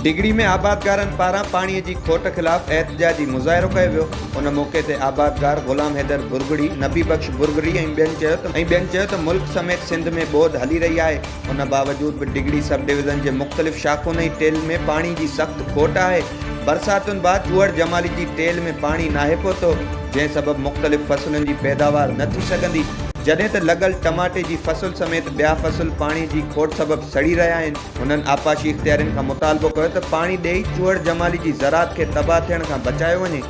डिगड़ी में आबादगारनि पारां पाणीअ जी खोट ख़िलाफ़ एहतजाजी मुज़ाहिरो कयो वियो। उन मौक़े ते आबादगार ग़ुलाम हैदर बुरगड़ी, नबी बख्श बुरगड़ी ऐं ॿियनि चयो त मुल्क समेत सिंध में ॿोॾि हली रही आहे। उन बावजूद बि डिगड़ी सब डिवीज़न जे मुख़्तलिफ़ शाख़ुनि ऐं टेल में पाणी जी सख़्त खोट आहे। बरसातुनि बाद चूअड़ जमाली जी टेल में पाणी नाहे पहुतो, जंहिं सबबि मुख़्तलिफ़ फसलुनि जी पैदावार न थी सघंदी, जॾहिं त लॻल टमाटे जी फसल समेत ॿिया फसल पाणी जी खोट सबबि सड़ी रहिया आहिनि। हुननि आपाशी इख़्तियारनि खां मुतालबो कयो त पाणी ॾेई चूअड़ जमाली जी ज़राअत खे तबाह थियण खां बचायो वञे।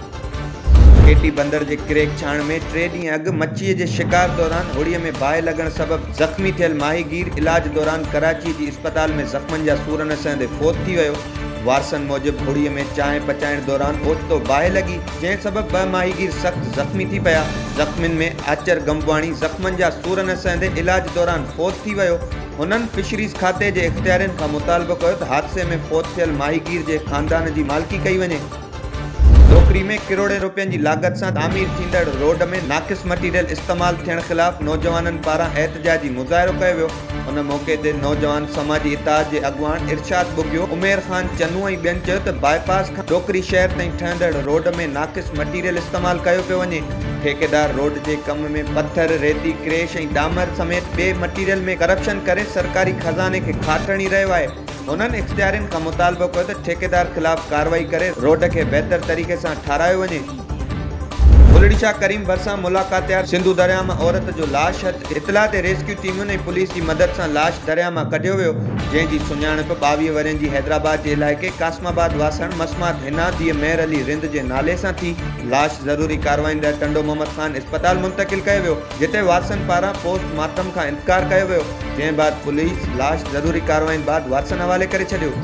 केटी बंदर जे क्रेक छाण में 3 ॾींहं अॻु मच्छीअ जे शिकार दौरान होड़ीअ में बाहि लॻण सबबि ज़ख़्मी थियल माहीगीर इलाज दौरान कराची जी इस्पताल में ज़ख़्मनि जा सूर न सहंदे फ़ौत थी वियो। वारसनि मूजिबि होड़ीअ में चांहि पचाइण दौरान ओचितो बाहि लॻी, जंहिं सबबि 2 माहीगीर सख़्त ज़ख़्मी थी पिया। ज़ख़्मियुनि में आचर गंगवाणी ज़ख़्मनि जा सूर न सहंदे इलाज दौरान फ़ौत थी वियो। हुननि फिशरीज़ खाते जे इख़्तियारनि खां मुतालबो कयो त हादसे में फ़ौत थियल माहीगीर जे ख़ानदान जी मालिकी कई वञे। डोकरी में किरोड़े रुपयनि जी लागत सां तामीर थींदड़ रोड में नाक़िस मटीरियल इस्तेमाल थियण ख़िलाफ़ नौजवाननि पारां एहतजाजी मुज़ाहिरो कयो वियो। उन मौक़े ते नौजवान समाजी इताद जे अॻुवान इरशाद बुगियो, उमेर ख़ान चनू ऐं ॿियनि चयो त बाईपास खां डोकरी शहर ताईं ठहंदड़ रोड में नाक़िस मटीरियल इस्तेमाल कयो पियो वञे। ठेकेदार रोड जे कम में पत्थर, रेती, क्रेश ऐं डामर समेत ॿिए मटीरियल में करप्शन करे सरकारी खज़ाने खे खाटणी रहियो आहे। हुननि इख़्तियारनि खां मुतालबो कयो त ठेकेदार ख़िलाफ़ कार्रवाई करे रोड खे बहितर तरीक़े सां ठारायो वञे। बुलड़ी शाह करीम भरिसां मुलाक़ातियार सिंधु दरिया मां औरत जो लाश इतला ते रेस्क्यू टीमुनि ऐं पुलिस जी मदद सां लाश दरिया मां कढियो वियो, जंहिं जी सुञाणप 22 वरनि जी हैदराबाद जे इलाइक़े कासमाबाद वासण मसमात हिना धीअ मेहर अली रिंद जे नाले सां थी। लाश ज़रूरी कार्रवाई लाइ टंडो मोहम्मद ख़ान इस्पताल मुंतक़िल कयो वियो, जिते वारसनि पारां पोस्टमार्टम खां इनकार कयो वियो, जंहिं बाद पुलिस लाश ज़रूरी कार्रवाई बाद वारसनि हवाले करे छॾियो।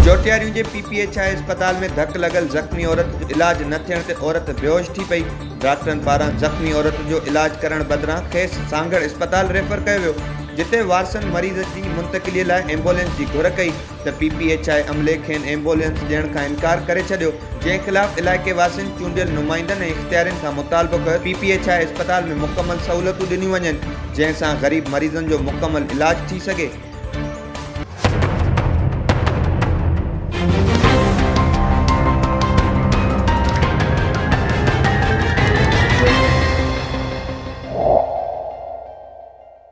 चोटियारियूं जे PPHI इस्पताल में धक लॻल ज़ख़्मी औरत जो इलाज न थियण ते औरत बेहोश थी पई। डॉक्टरनि पारां ज़ख़्मी औरत जो इलाज करण बदिरां खेसि सांगड़ इस्पताल रेफर कयो वियो, जिते वारसनि मरीज़ जी मुंतक़िलीअ लाइ एम्बुलेंस जी घुर कई त PPHI अमले खेनि एम्बुलेंस ॾियण खां इनकार करे छॾियो, जंहिं ख़िलाफ़ इलाइक़े वासियुनि चूंडियल नुमाइंदनि ऐं इख़्तियारनि खां मुतालबो कयो PPHI इस्पताल में मुकमल सहूलियतूं ॾिनियूं वञनि, जंहिं सां ग़रीब मरीज़नि जो मुकमल इलाज थी सघे।